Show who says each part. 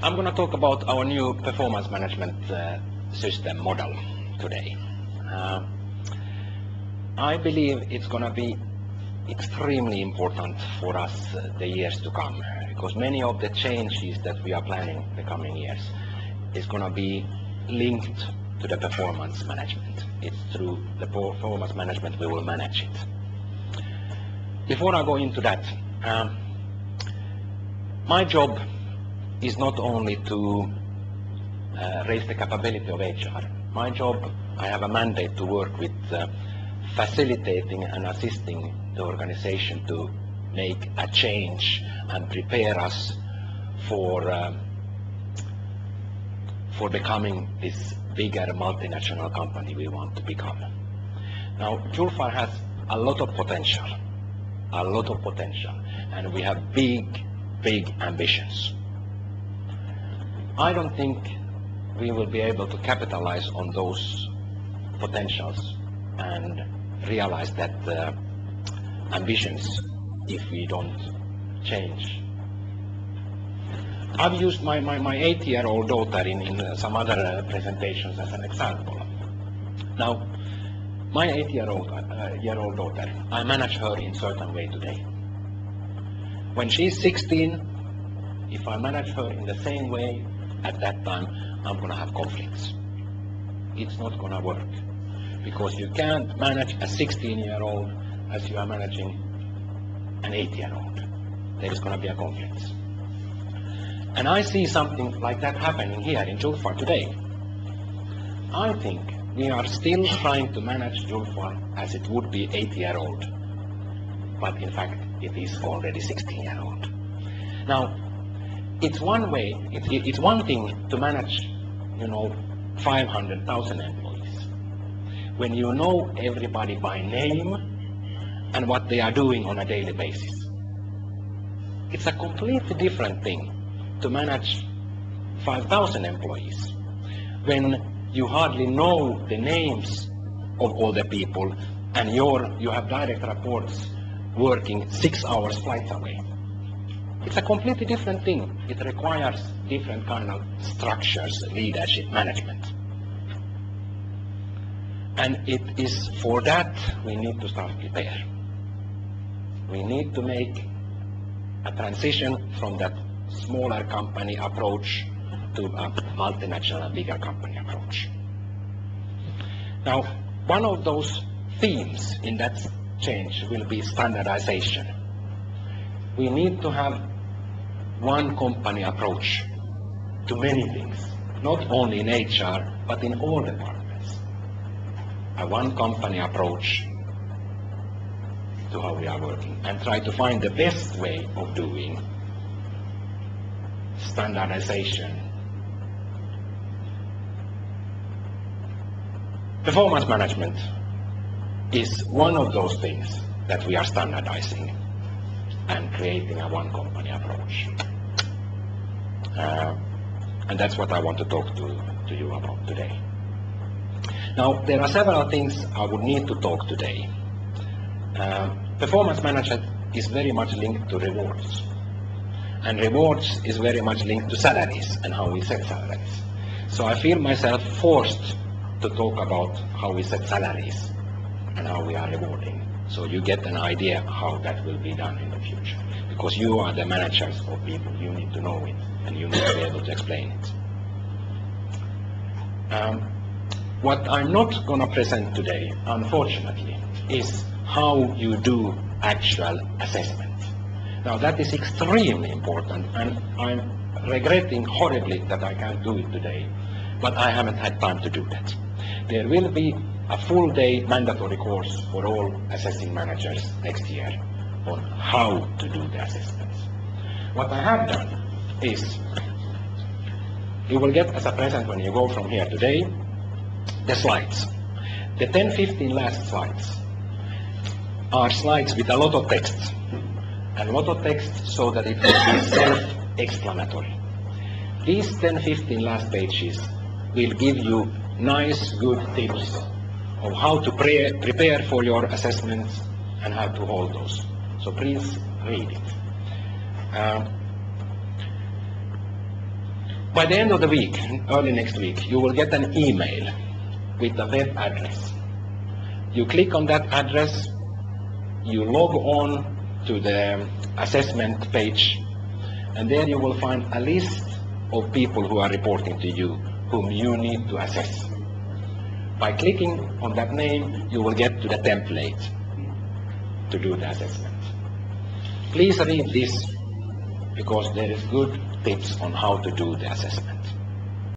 Speaker 1: I'm going to talk about our new performance management system model today. I believe it's going to be extremely important for us the years to come, because many of the changes that we are planning the coming years is going to be linked to the performance management. It's through the performance management we will manage it. Before I go into that, my job is not only to raise the capability of HR. My job, I have a mandate to work with facilitating and assisting the organization to make a change and prepare us for becoming this bigger multinational company we want to become. Now, Julfar has a lot of potential, and we have big ambitions. I don't think we will be able to capitalize on those potentials and realize that ambitions if we don't change. I've used my 8-year-old daughter in some other presentations as an example. Now, my 8-year-old daughter, I manage her in a certain way today. When she's 16, if I manage her in the same way at that time, I'm going to have conflicts. It's not going to work, because you can't manage a 16-year-old as you are managing an 8-year-old. There is going to be a conflict. And I see something like that happening here in Julfar today. I think we are still trying to manage Julfar as it would be 8-year-old, but in fact it is already 16-year-old. Now, it's one way, it's one thing to manage, 500,000 employees. When you know everybody by name and what they are doing on a daily basis. It's a completely different thing to manage 5,000 employees when you hardly know the names of all the people and you have direct reports working 6 hours flights away. It's a completely different thing. It requires different kind of structures, leadership, management. And it is for that we need to start prepare. We need to make a transition from that smaller company approach to a multinational, bigger company approach. Now, one of those themes in that change will be standardization. We need to have one company approach to many things, not only in HR, but in all departments. A one company approach to how we are working, and try to find the best way of doing standardization. Performance management is one of those things that we are standardizing and creating a one company approach. And that's what I want to talk to you about today. Now, there are several things I would need to talk today. Performance management is very much linked to rewards. And rewards is very much linked to salaries and how we set salaries. So I feel myself forced to talk about how we set salaries and how we are rewarding. So you get an idea how that will be done in the future. Because you are the managers of people, you need to know it and you need to be able to explain it. What I'm not going to present today, unfortunately, is how you do actual assessment. Now that is extremely important, and I'm regretting horribly that I can't do it today, but I haven't had time to do that. There will be a full-day mandatory course for all assessing managers next year on how to do the assessments. What I have done is, you will get as a present when you go from here today, the slides. The 10-15 last slides are slides with a lot of text. A lot of text so that it will be self-explanatory. These 10-15 last pages will give you nice, good tips of how to prepare for your assessments and how to hold those. So please read it. By the end of the week, early next week, you will get an email with a web address. You click on that address, you log on to the assessment page, and there you will find a list of people who are reporting to you, whom you need to assess. By clicking on that name, you will get to the template to do the assessment. Please read this, because there is good tips on how to do the assessment.